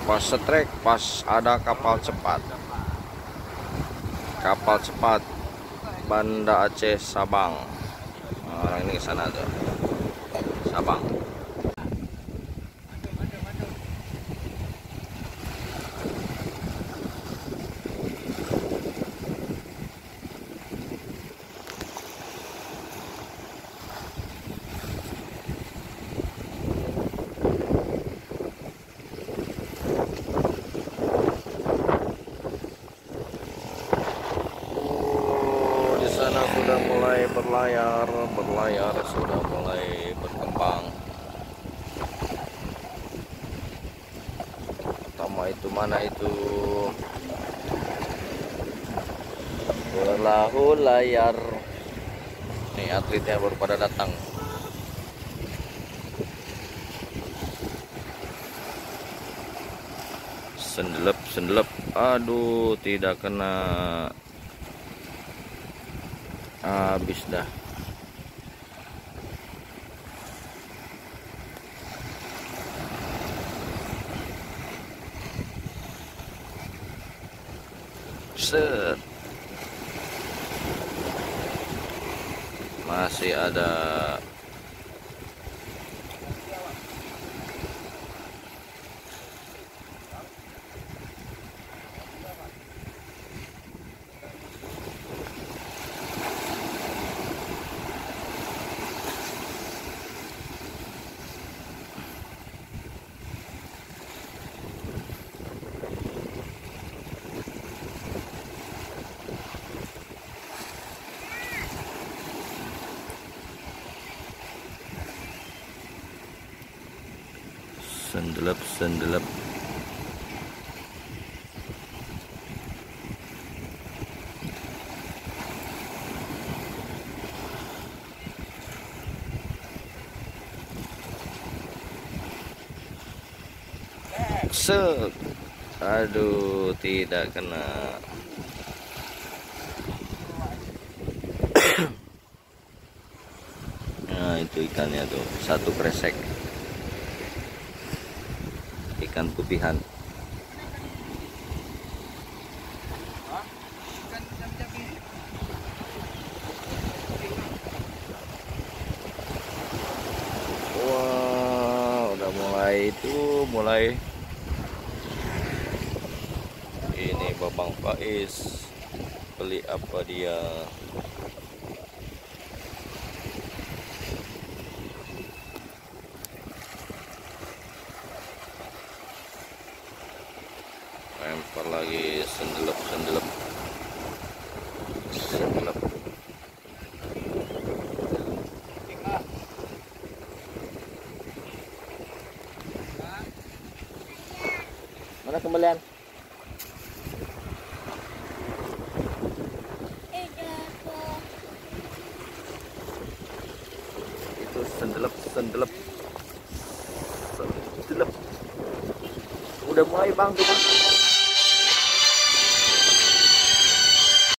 Pas setrek, pas ada kapal cepat. Kapal cepat Banda Aceh Sabang. Orang ini ke sana tuh. Sabang. Sudah mulai berlayar sudah mulai berkembang. Pertama itu mana itu? Berlahu layar. Nih atletnya baru pada datang. Sendelep. Aduh, tidak kena. Habis dah. Set. Masih ada. Sendelep. Set. Aduh, tidak kena. Nah, itu ikannya tuh, satu kresek. Ikan putihan. Wah, udah mulai ini Babang Faiz beli apa dia? Lempar lagi sendelep. Mana kembalian? Itu sendelep. Udah mulai bang tuh bang.